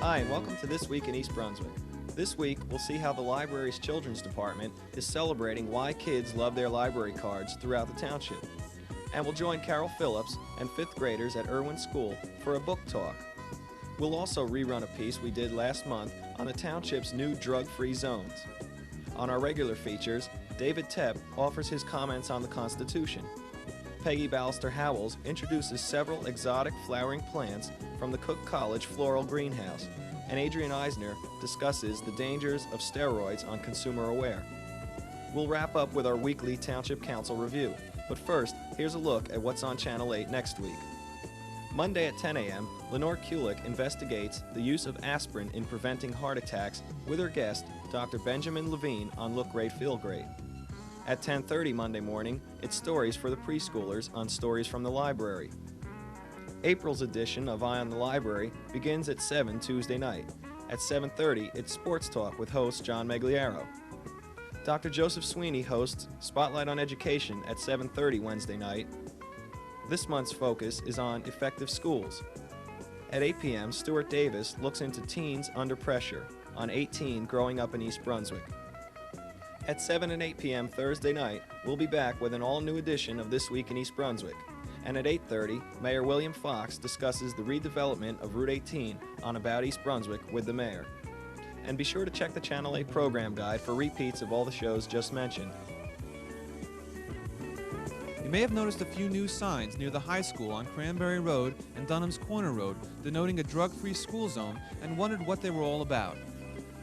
Hi, and welcome to This Week in East Brunswick. This week, we'll see how the library's children's department is celebrating why kids love their library cards throughout the township. And we'll join Carol Phillips and 5th graders at Rerun School for a book talk. We'll also rerun a piece we did last month on the township's new drug-free zones. On our regular features, David Tepp offers his comments on the Constitution. Peggy Ballister-Howells introduces several exotic flowering plants from the Cook College Floral Greenhouse, and Adrian Eisner discusses the dangers of steroids on Consumer Aware. We'll wrap up with our weekly Township Council review, but first, here's a look at what's on Channel 8 next week. Monday at 10 a.m., Lenore Kulik investigates the use of aspirin in preventing heart attacks with her guest, Dr. Benjamin Levine, on Look Great, Feel Great. At 10:30 Monday morning, it's Stories for the Preschoolers on Stories from the Library. April's edition of Eye on the Library begins at 7 Tuesday night. At 7:30, it's Sports Talk with host John Megliaro. Dr. Joseph Sweeney hosts Spotlight on Education at 7:30 Wednesday night. This month's focus is on effective schools. At 8 p.m., Stuart Davis looks into teens under pressure on 18 Growing Up in East Brunswick. At 7 and 8 p.m. Thursday night, we'll be back with an all-new edition of This Week in East Brunswick. And at 8:30, Mayor William Fox discusses the redevelopment of Route 18 on About East Brunswick with the mayor. And be sure to check the Channel 8 program guide for repeats of all the shows just mentioned. You may have noticed a few new signs near the high school on Cranberry Road and Dunham's Corner Road denoting a drug-free school zone and wondered what they were all about.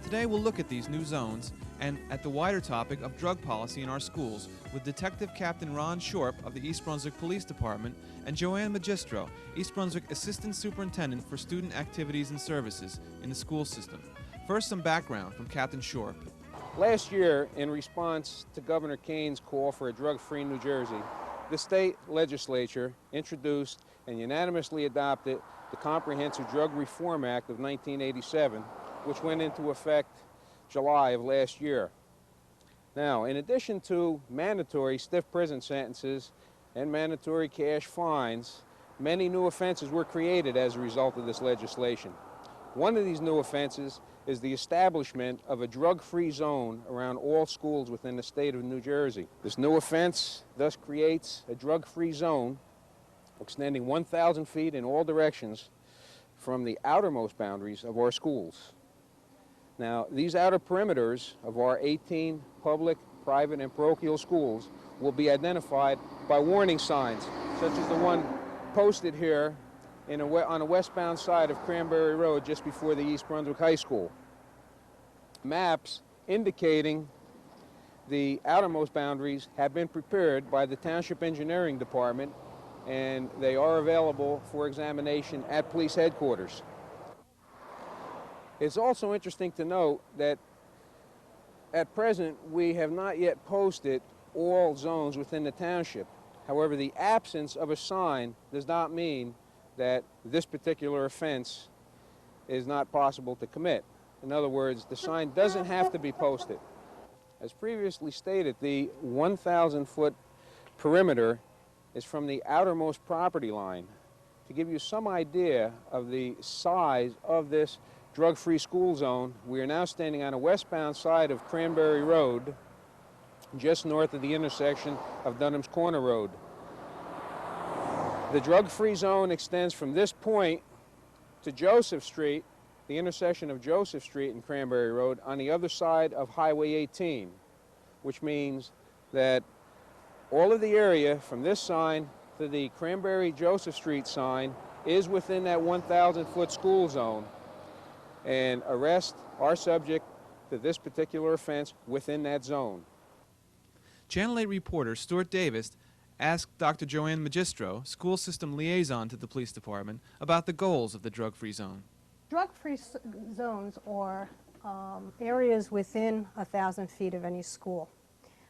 Today we'll look at these new zones and at the wider topic of drug policy in our schools with Detective Captain Ron Shorp of the East Brunswick Police Department and Joanne Magistro, East Brunswick Assistant Superintendent for Student Activities and Services in the school system. First, some background from Captain Shorp. Last year, in response to Governor Kane's call for a drug-free New Jersey, the state legislature introduced and unanimously adopted the Comprehensive Drug Reform Act of 1987, which went into effect July of last year. Now, in addition to mandatory stiff prison sentences and mandatory cash fines, many new offenses were created as a result of this legislation. One of these new offenses is the establishment of a drug-free zone around all schools within the state of New Jersey. This new offense thus creates a drug-free zone extending 1,000 feet in all directions from the outermost boundaries of our schools. Now, these outer perimeters of our 18 public, private, and parochial schools will be identified by warning signs, such as the one posted here on the westbound side of Cranberry Road just before the East Brunswick High School. Maps indicating the outermost boundaries have been prepared by the Township Engineering Department, and they are available for examination at police headquarters. It's also interesting to note that at present we have not yet posted all zones within the township. However, the absence of a sign does not mean that this particular offense is not possible to commit. In other words, the sign doesn't have to be posted. As previously stated, the 1,000-foot perimeter is from the outermost property line. To give you some idea of the size of this drug-free school zone, we are now standing on a westbound side of Cranberry Road, just north of the intersection of Dunham's Corner Road. The drug-free zone extends from this point to Joseph Street, the intersection of Joseph Street and Cranberry Road, on the other side of Highway 18, which means that all of the area from this sign to the Cranberry-Joseph Street sign is within that 1,000-foot school zone, and arrests are subject to this particular offense within that zone. Channel 8 reporter Stuart Davis asked Dr. Joanne Magistro, school system liaison to the police department, about the goals of the drug-free zone. Drug-free zones are areas within 1,000 feet of any school.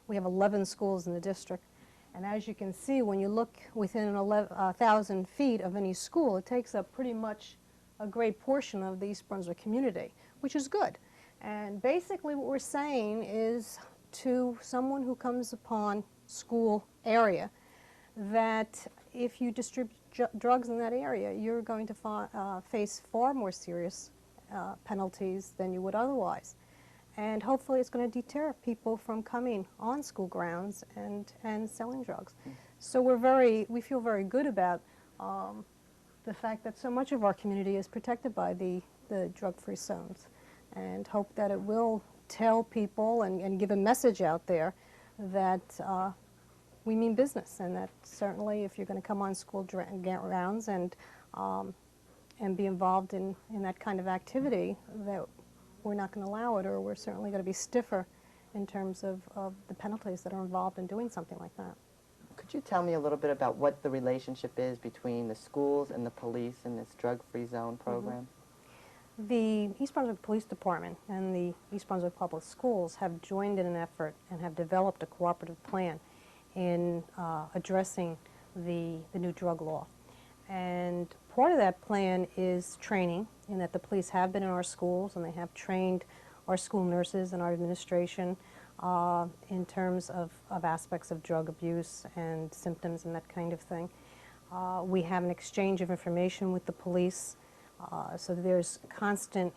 We have 11 schools in the district, and as you can see, when you look within 1,000 feet of any school, it takes up pretty much a great portion of the East Brunswick community, which is good. And basically what we're saying is to someone who comes upon school area that if you distribute drugs in that area, you're going to face far more serious penalties than you would otherwise. And hopefully it's going to deter people from coming on school grounds and selling drugs. So we feel very good about the fact that so much of our community is protected by the drug-free zones, and hope that it will tell people and give a message out there that we mean business, and that certainly if you're going to come on school grounds and be involved in that kind of activity, that we're not going to allow it, or we're certainly going to be stiffer in terms of the penalties that are involved in doing something like that. Could you tell me a little bit about what the relationship is between the schools and the police in this drug-free zone program? The East Brunswick Police Department and the East Brunswick Public Schools have joined in an effort and have developed a cooperative plan in addressing the new drug law. And part of that plan is training, in that the police have been in our schools and they have trained our school nurses and our administration in terms of aspects of drug abuse and symptoms and that kind of thing. We have an exchange of information with the police, so there's constant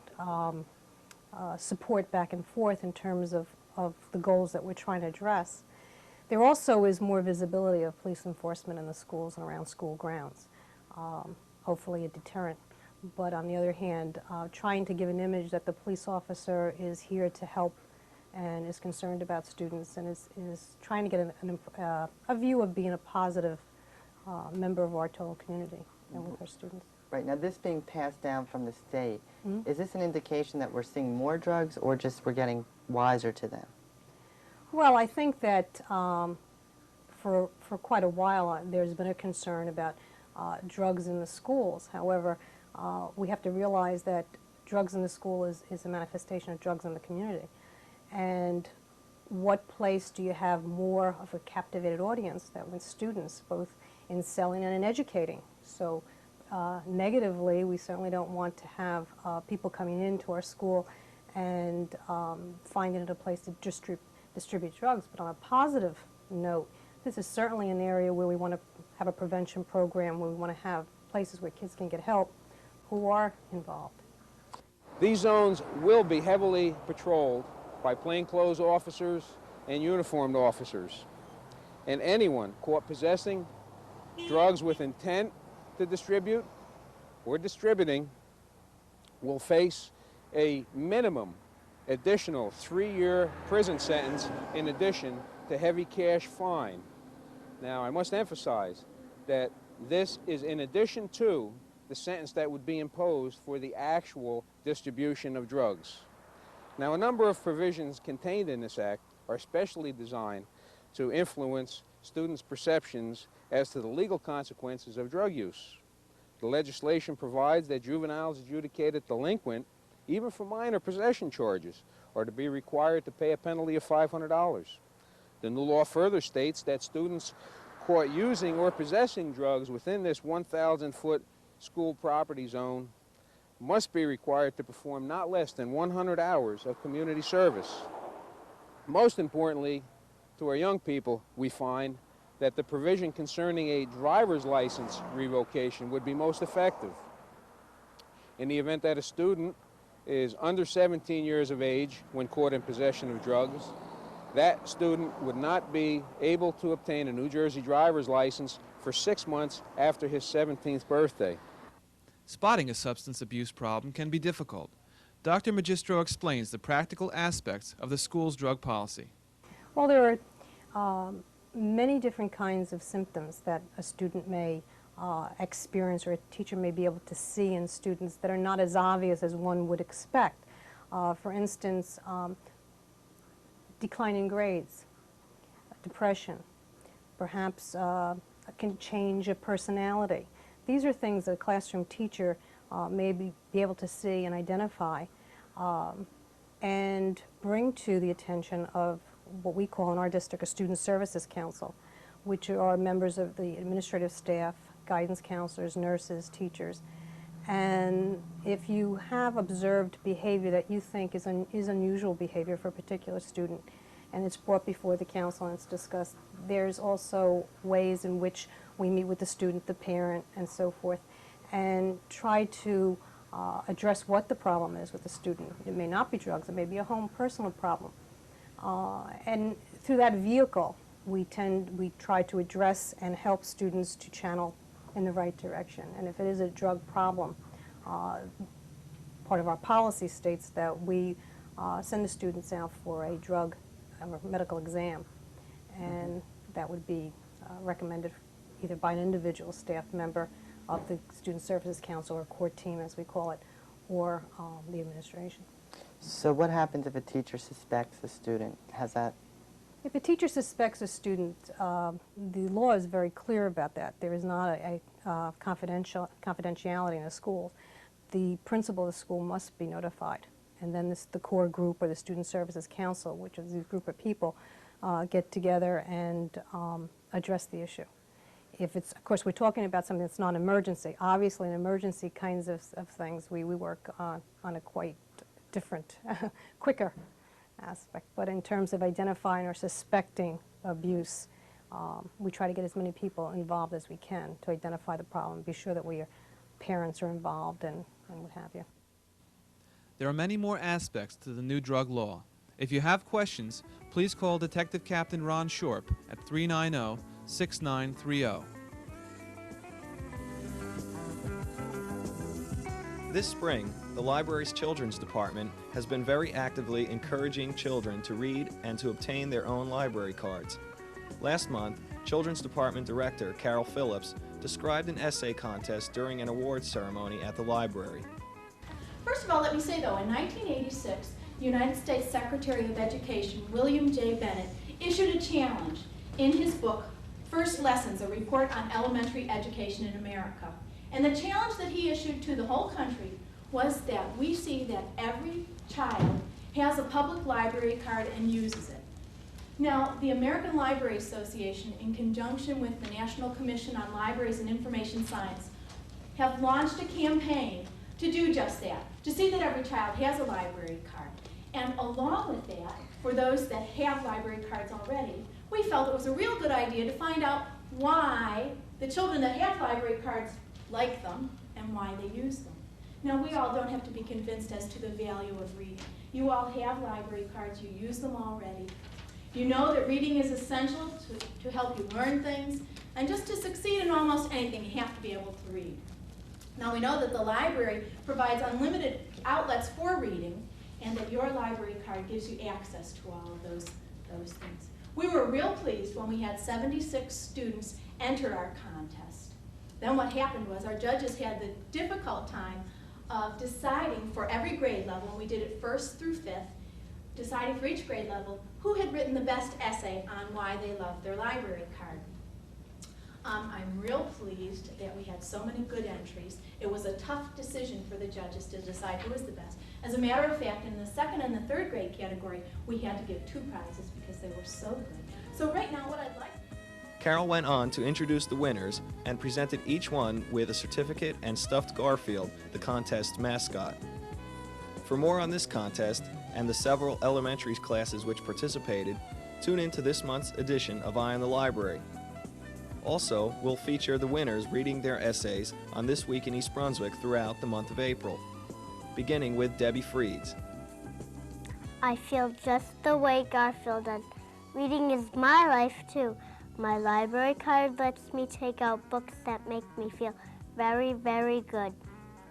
support back and forth in terms of the goals that we're trying to address. There also is more visibility of police enforcement in the schools and around school grounds, hopefully a deterrent. But on the other hand, trying to give an image that the police officer is here to help and is concerned about students and is trying to get a view of being a positive member of our total community and with our students. Right, now this being passed down from the state, is this an indication that we're seeing more drugs or just we're getting wiser to them? Well, I think that for quite a while there's been a concern about drugs in the schools. However, we have to realize that drugs in the school is a manifestation of drugs in the community. And what place do you have more of a captivated audience that with students, both in selling and in educating? So negatively, we certainly don't want to have people coming into our school and finding it a place to distribute drugs. But on a positive note, this is certainly an area where we want to have a prevention program, where we want to have places where kids can get help who are involved. These zones will be heavily patrolled by plainclothes officers and uniformed officers. And anyone caught possessing drugs with intent to distribute or distributing will face a minimum additional 3-year prison sentence in addition to heavy cash fine. Now, I must emphasize that this is in addition to the sentence that would be imposed for the actual distribution of drugs. Now, a number of provisions contained in this act are specially designed to influence students' perceptions as to the legal consequences of drug use. The legislation provides that juveniles adjudicated delinquent, even for minor possession charges, are to be required to pay a penalty of $500. The new law further states that students caught using or possessing drugs within this 1,000-foot school property zone must be required to perform not less than 100 hours of community service. Most importantly, to our young people, we find that the provision concerning a driver's license revocation would be most effective. In the event that a student is under 17 years of age when caught in possession of drugs, that student would not be able to obtain a New Jersey driver's license for 6 months after his 17th birthday. Spotting a substance abuse problem can be difficult. Dr. Magistro explains the practical aspects of the school's drug policy. Well, there are many different kinds of symptoms that a student may experience or a teacher may be able to see in students that are not as obvious as one would expect. For instance, declining grades, depression, perhaps a change of personality. These are things that a classroom teacher may be able to see and identify and bring to the attention of what we call in our district a Student Services Council, which are members of the administrative staff, guidance counselors, nurses, teachers. And if you have observed behavior that you think is unusual behavior for a particular student, and it's brought before the council and it's discussed, there's also ways in which we meet with the student, the parent, and so forth, and try to address what the problem is with the student. It may not be drugs, it may be a home personal problem. And through that vehicle, we try to address and help students to channel in the right direction. And if it is a drug problem, part of our policy states that we send the students out for a drug medical exam, and that would be recommended either by an individual staff member of the Student Services Council, or court team as we call it, or the administration. So what happens if a teacher suspects a student? Has that? If a teacher suspects a student, the law is very clear about that. There is not a confidentiality in a school. The principal of the school must be notified, and then the core group or the Student Services Council, which is a group of people, get together and address the issue. If it's, of course, we're talking about something that's not an emergency. Obviously, in emergency kinds of things, we work on a quite different, quicker aspect. But in terms of identifying or suspecting abuse, we try to get as many people involved as we can to identify the problem, be sure that parents are involved and what have you. There are many more aspects to the new drug law. If you have questions, please call Detective Captain Ron Shorp at 390-6930. This spring, the library's Children's Department has been very actively encouraging children to read and to obtain their own library cards. Last month, Children's Department Director Carol Phillips described an essay contest during an awards ceremony at the library. First of all, let me say though, in 1986, United States Secretary of Education William J. Bennett issued a challenge in his book, First Lessons, a Report on Elementary Education in America. And the challenge that he issued to the whole country was that we see that every child has a public library card and uses it. Now, the American Library Association, in conjunction with the National Commission on Libraries and Information Science, have launched a campaign to do just that, to see that every child has a library card. And along with that, for those that have library cards already, we felt it was a real good idea to find out why the children that have library cards like them and why they use them. Now, we all don't have to be convinced as to the value of reading. You all have library cards, you use them already. You know that reading is essential to help you learn things, and just to succeed in almost anything, you have to be able to read. Now, we know that the library provides unlimited outlets for reading, and that your library card gives you access to all of those things. We were real pleased when we had 76 students enter our contest. Then what happened was our judges had the difficult time of deciding for every grade level, and we did it 1st through 5th, deciding for each grade level who had written the best essay on why they loved their library card. I'm real pleased that we had so many good entries. It was a tough decision for the judges to decide who was the best. As a matter of fact, in the 2nd and the 3rd grade category, we had to give 2 prizes because they were so good. So right now, what I'd like... Carol went on to introduce the winners and presented each one with a certificate and stuffed Garfield, the contest mascot. For more on this contest and the several elementary classes which participated, tune in to this month's edition of Eye on the Library. Also, we'll feature the winners reading their essays on This Week in East Brunswick throughout the month of April, beginning with Debbie Freeds. I feel just the way Garfield does. Reading is my life too. My library card lets me take out books that make me feel very, very good.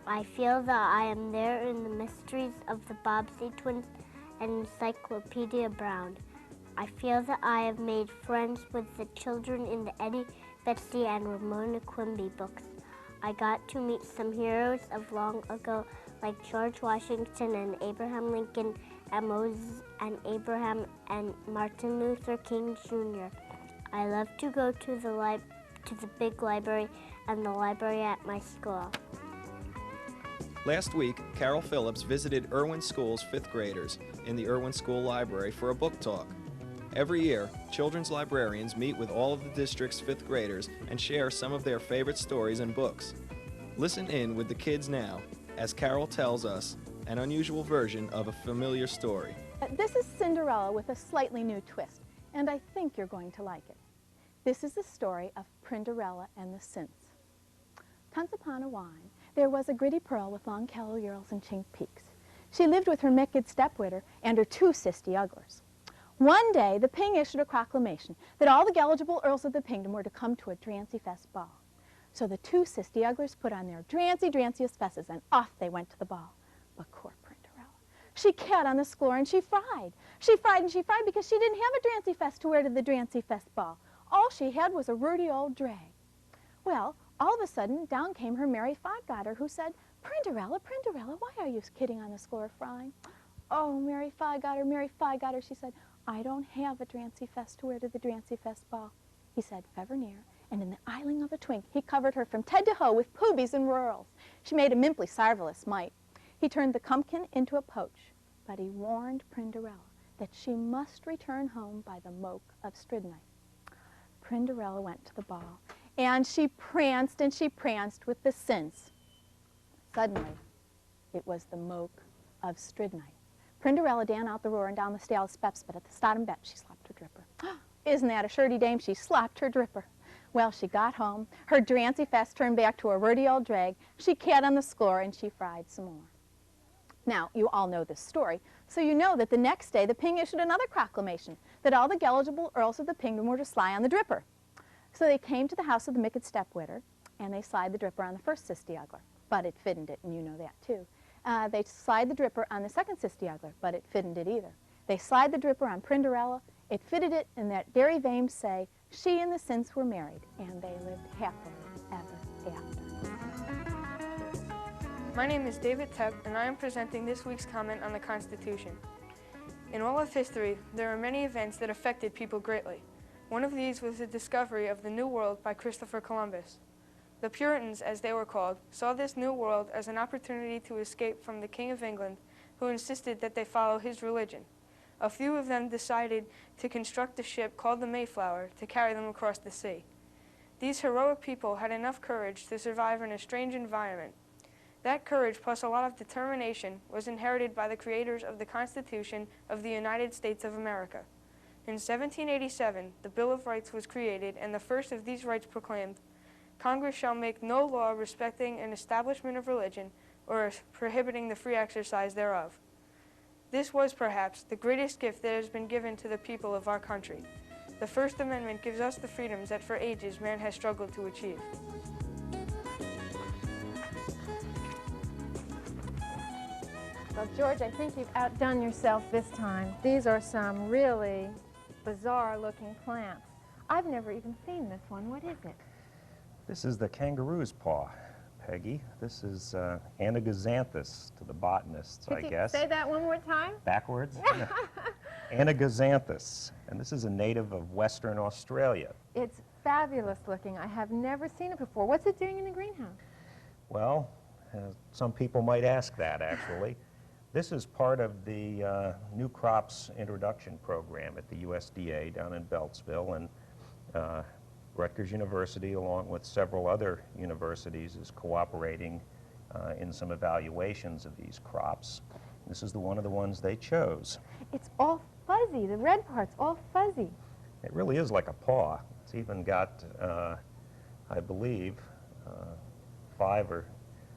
I feel that I am there in the mysteries of the Bobbsey twins and Encyclopedia Brown. I feel that I have made friends with the children in the Eddie, Betsy, and Ramona Quimby books. I got to meet some heroes of long ago, like George Washington and Abraham Lincoln, and Moses and Abraham and Martin Luther King Jr. I love to go to the big library and the library at my school. Last week, Carol Phillips visited Irwin School's 5th graders in the Irwin School Library for a book talk. Every year, children's librarians meet with all of the district's 5th graders and share some of their favorite stories and books. Listen in with the kids now as Carol tells us an unusual version of a familiar story. This is Cinderella with a slightly new twist, and I think you're going to like it. This is the story of Prinderella and the Synths. Once upon a time, There was a gritty pearl with long callow earls and chinked peaks. She lived with her micked stepwidder and her 2 sisty ugglers. One day, the Ping issued a proclamation that all the eligible earls of the Pingdom were to come to a Drancy Fest ball. So the 2 sisty ugglers put on their dranciest fesses, and off they went to the ball. But poor Prinderella, she cat on the score, and she fried. She fried and she fried because she didn't have a Drancy Fest to wear to the Drancy Fest ball. All she had was a ruddy old drag. Well, all of a sudden, down came her Mary Fodgodder, who said, Prinderella, Prinderella, why are you kidding on the score of frying? Oh, Mary Fodgodder, she said, I don't have a Drancy Fest to wear to the Drancy Fest ball. He said, fever near, and in the isling of a twink, he covered her from head to hoe with poobies and rurals. She made a mimply sarvelous mite. He turned the cumpkin into a poach, but he warned Prinderella that she must return home by the moke of Stridnight. Prinderella went to the ball, and she pranced with the sense. Suddenly, it was the moke of Stridnight. Prinderella dan out the roar and down the stale steps, but at the stottom bet she slopped her dripper. Isn't that a shirty dame? She slopped her dripper. Well, she got home. Her Drancy Fest turned back to a ruddy old drag. She cat on the score, and she fried some more. Now, you all know this story, so you know that the next day the Ping issued another proclamation that all the eligible earls of the Pingdom were to sly on the dripper. So they came to the house of the micked stepwidder, and they slide the dripper on the first sisty ugler, but it fitted it, and you know that too. They slide the dripper on the second sisty ugler, but it fitted it either. They slide the dripper on Prinderella, it fitted it, and that very vames say, she and the Cince were married, and they lived happily ever after. My name is David Tepp, and I am presenting this week's comment on the Constitution. In all of history, there are many events that affected people greatly. One of these was the discovery of the New World by Christopher Columbus. The Puritans, as they were called, saw this New World as an opportunity to escape from the King of England, who insisted that they follow his religion. A few of them decided to construct a ship called the Mayflower to carry them across the sea. These heroic people had enough courage to survive in a strange environment. That courage, plus a lot of determination, was inherited by the creators of the Constitution of the United States of America. In 1787, the Bill of Rights was created, and the first of these rights proclaimed, Congress shall make no law respecting an establishment of religion or prohibiting the free exercise thereof. This was, perhaps, the greatest gift that has been given to the people of our country. The First Amendment gives us the freedoms that for ages man has struggled to achieve. Well, George, I think you've outdone yourself this time. These are some really bizarre-looking plants. I've never even seen this one. What is it? This is the kangaroo's paw, Peggy. This is Anagazanthus to the botanists, I guess. Say that one more time? Backwards? Anagazanthus. And this is a native of Western Australia. It's fabulous looking. I have never seen it before. What's it doing in the greenhouse? Well, some people might ask that, actually. This is part of the New Crops Introduction Program at the USDA down in Beltsville, and Rutgers University, along with several other universities, is cooperating in some evaluations of these crops. This is one of the ones they chose. It's all fuzzy. The red part's all fuzzy. It really is like a paw. It's even got, I believe, 5 or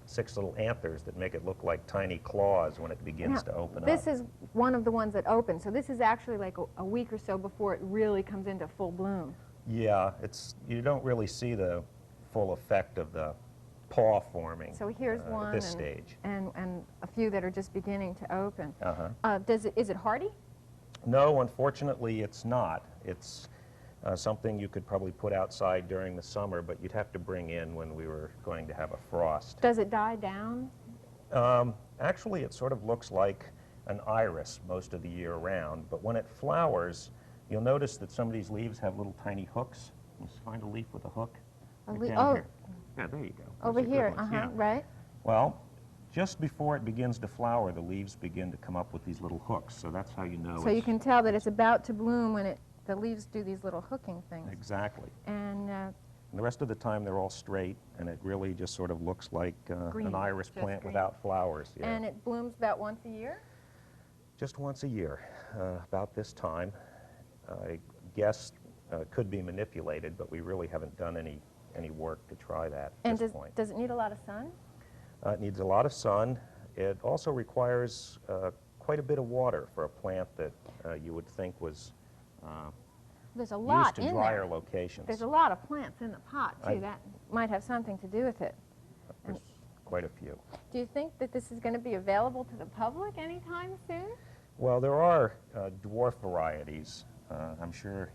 6 little anthers that make it look like tiny claws when it begins to open up. This is one of the ones that open, so this is actually like a week or so before it really comes into full bloom. Yeah, you don't really see the full effect of the paw forming. So here's one at this stage. And a few that are just beginning to open. Uh-huh. Is it hardy? No, unfortunately it's not. It's something you could probably put outside during the summer, but you'd have to bring in when we were going to have a frost. Does it die down? Actually, it sort of looks like an iris most of the year round, but when it flowers, you'll notice that some of these leaves have little tiny hooks. Let's find a leaf with a hook. Right down here. Yeah, there you go. Over here, yeah. Right. Well, just before it begins to flower, the leaves begin to come up with these little hooks, so that's how you know. So you can tell that it's about to bloom when the leaves do these little hooking things. Exactly. And the rest of the time they're all straight, and it really just sort of looks like an iris plant without flowers. Yeah. And it blooms about once a year? Just once a year, about this time. I guess could be manipulated, but we really haven't done any work to try that at this point. Does it need a lot of sun? It needs a lot of sun. It also requires quite a bit of water for a plant that you would think was There's a used lot to in drier there. locations. There's a lot of plants in the pot, too. That might have something to do with it. There's quite a few. Do you think that this is going to be available to the public anytime soon? Well, there are dwarf varieties. I'm sure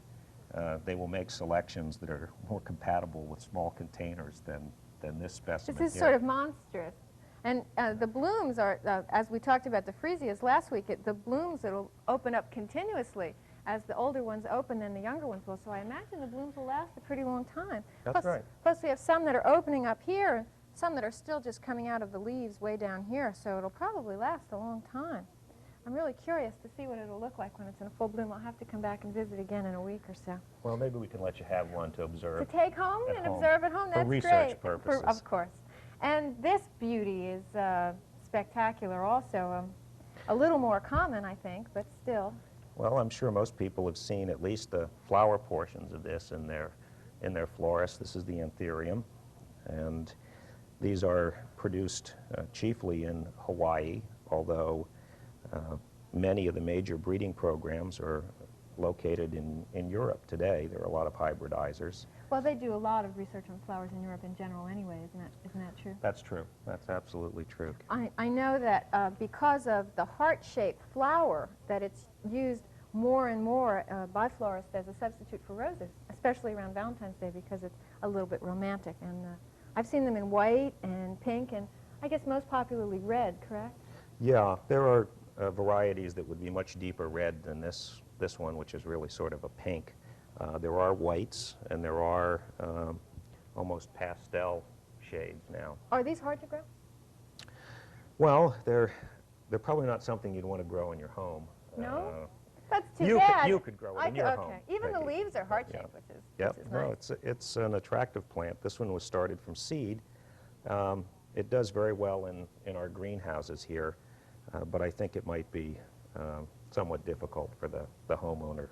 they will make selections that are more compatible with small containers than this specimen This is here. sort of monstrous. And the blooms are, as we talked about the freesias last week, the blooms that will open up continuously. As the older ones open, then the younger ones will. So I imagine the blooms will last a pretty long time. That's right. Plus we have some that are opening up here, and some that are still just coming out of the leaves way down here. So it'll probably last a long time. I'm really curious to see what it'll look like when it's in full bloom. I'll have to come back and visit again in a week or so. Well, maybe we can let you have one to observe. To take home at and home. observe at home? For That's research great. purposes. Of course. And this beauty is spectacular also. A little more common, I think, but still. Well, I'm sure most people have seen at least the flower portions of this in their florist. This is the anthurium, and these are produced chiefly in Hawaii, although many of the major breeding programs are located in Europe today. There are a lot of hybridizers. Well, they do a lot of research on flowers in Europe in general anyway, isn't that true? That's true. That's absolutely true. I know that because of the heart-shaped flower, that it's used more and more by florists as a substitute for roses, especially around Valentine's Day because it's a little bit romantic. And I've seen them in white and pink and I guess most popularly red, correct? Yeah, there are varieties that would be much deeper red than this one, which is really sort of a pink. There are whites, and there are almost pastel shades now. Are these hard to grow? Well, they're probably not something you'd want to grow in your home. No? That's too bad. You could grow it in your home. Even the Pegi. leaves are heart-shaped, which is nice. No, it's an attractive plant. This one was started from seed. It does very well in our greenhouses here, but I think it might be somewhat difficult for the homeowner.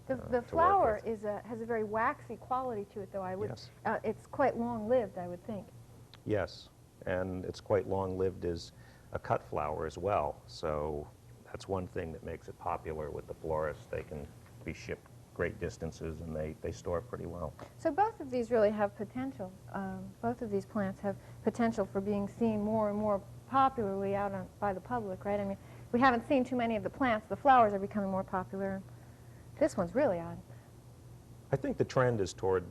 The flower has a very waxy quality to it, though. Yes. It's quite long-lived, I would think. Yes, and it's quite long-lived as a cut flower as well. So that's one thing that makes it popular with the florists. They can be shipped great distances, and they store pretty well. So both of these really have potential. Both of these plants have potential for being seen more and more popularly out by the public, right? I mean, we haven't seen too many of the plants. The flowers are becoming more popular. This one's really odd. I think the trend is toward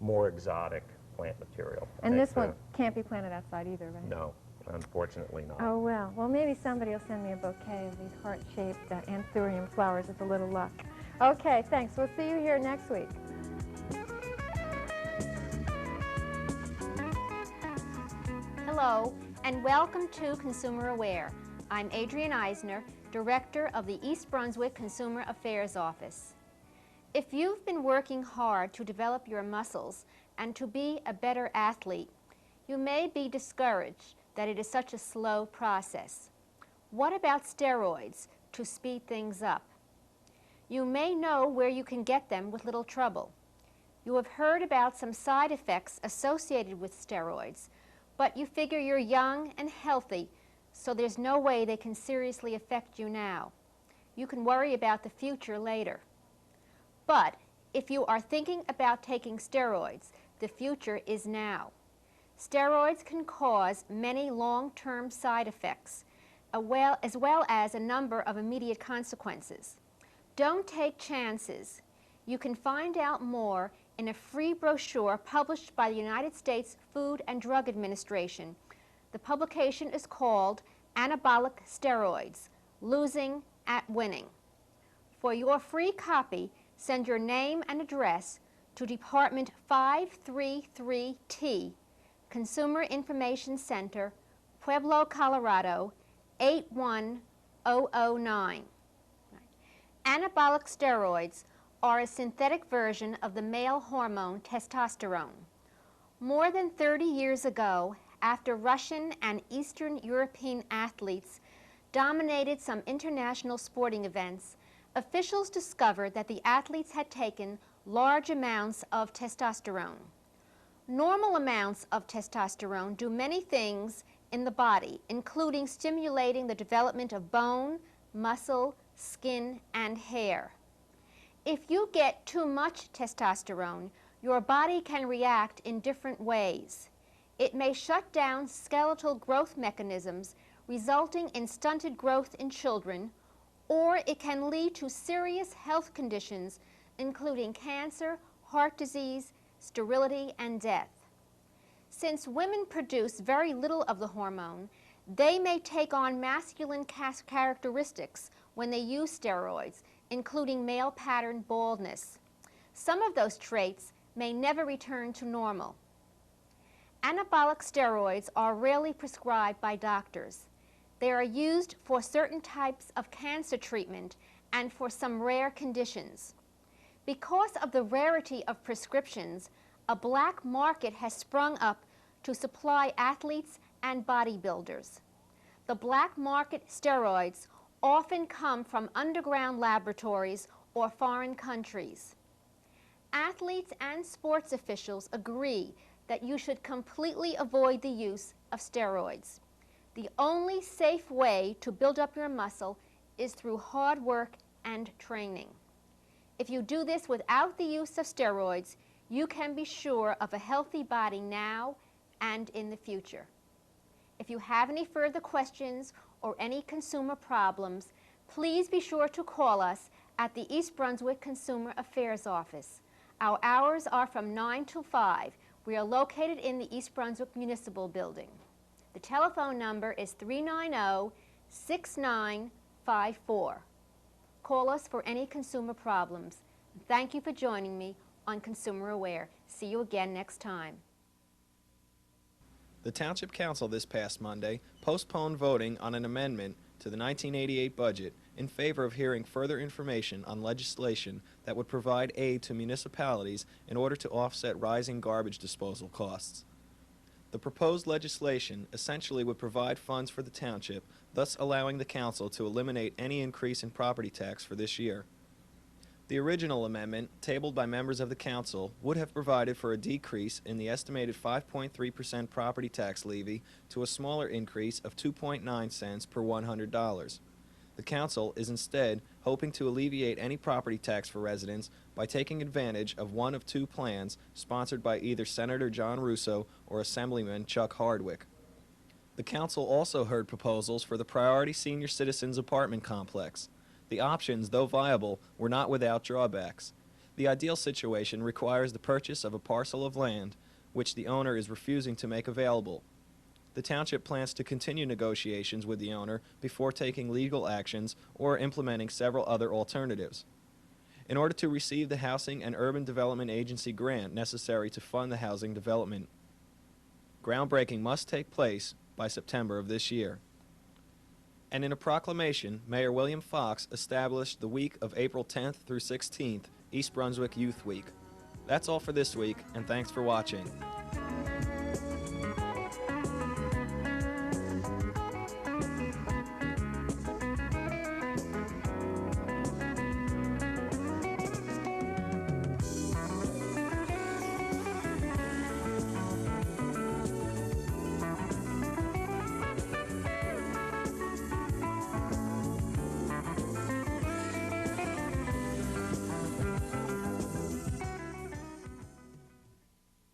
more exotic plant material. And this one can't be planted outside either, right? No, unfortunately not. Oh, well. Well, maybe somebody will send me a bouquet of these heart-shaped anthurium flowers with a little luck. Okay, thanks. We'll see you here next week. Hello, and welcome to Consumer Aware. I'm Adrienne Eisner, Director of the East Brunswick Consumer Affairs Office. If you've been working hard to develop your muscles and to be a better athlete, you may be discouraged that it is such a slow process. What about steroids to speed things up? You may know where you can get them with little trouble. You have heard about some side effects associated with steroids, but you figure you're young and healthy, so there's no way they can seriously affect you now. You can worry about the future later. But if you are thinking about taking steroids, the future is now. Steroids can cause many long-term side effects, as well as a number of immediate consequences. Don't take chances. You can find out more in a free brochure published by the United States Food and Drug Administration. The publication is called Anabolic Steroids, Losing at Winning. For your free copy, send your name and address to Department 533T, Consumer Information Center, Pueblo, Colorado, 81009. Anabolic steroids are a synthetic version of the male hormone testosterone. More than 30 years ago, after Russian and Eastern European athletes dominated some international sporting events, officials discovered that the athletes had taken large amounts of testosterone. Normal amounts of testosterone do many things in the body, including stimulating the development of bone, muscle, skin, and hair. If you get too much testosterone, your body can react in different ways. It may shut down skeletal growth mechanisms, resulting in stunted growth in children, or it can lead to serious health conditions, including cancer, heart disease, sterility, and death. Since women produce very little of the hormone, they may take on masculine characteristics when they use steroids, including male pattern baldness. Some of those traits may never return to normal. Anabolic steroids are rarely prescribed by doctors. They are used for certain types of cancer treatment and for some rare conditions. Because of the rarity of prescriptions, a black market has sprung up to supply athletes and bodybuilders. The black market steroids often come from underground laboratories or foreign countries. Athletes and sports officials agree that you should completely avoid the use of steroids. The only safe way to build up your muscle is through hard work and training. If you do this without the use of steroids, you can be sure of a healthy body now and in the future. If you have any further questions or any consumer problems, please be sure to call us at the East Brunswick Consumer Affairs Office. Our hours are from 9 to 5. We are located in the East Brunswick Municipal Building. The telephone number is 390-6954. Call us for any consumer problems. Thank you for joining me on Consumer Aware. See you again next time. The Township Council this past Monday postponed voting on an amendment to the 1988 budget in favor of hearing further information on legislation that would provide aid to municipalities in order to offset rising garbage disposal costs. The proposed legislation essentially would provide funds for the township, thus allowing the council to eliminate any increase in property tax for this year. The original amendment, tabled by members of the council, would have provided for a decrease in the estimated 5.3% property tax levy to a smaller increase of 2.9 cents per $100. The council is instead hoping to alleviate any property tax for residents by taking advantage of one of two plans sponsored by either Senator John Russo or Assemblyman Chuck Hardwick. The council also heard proposals for the Priority Senior Citizens Apartment Complex. The options, though viable, were not without drawbacks. The ideal situation requires the purchase of a parcel of land, which the owner is refusing to make available. The township plans to continue negotiations with the owner before taking legal actions or implementing several other alternatives. In order to receive the Housing and Urban Development Agency grant necessary to fund the housing development, groundbreaking must take place by September of this year. And in a proclamation, Mayor William Fox established the week of April 10th through 16th, East Brunswick Youth Week. That's all for this week, and thanks for watching.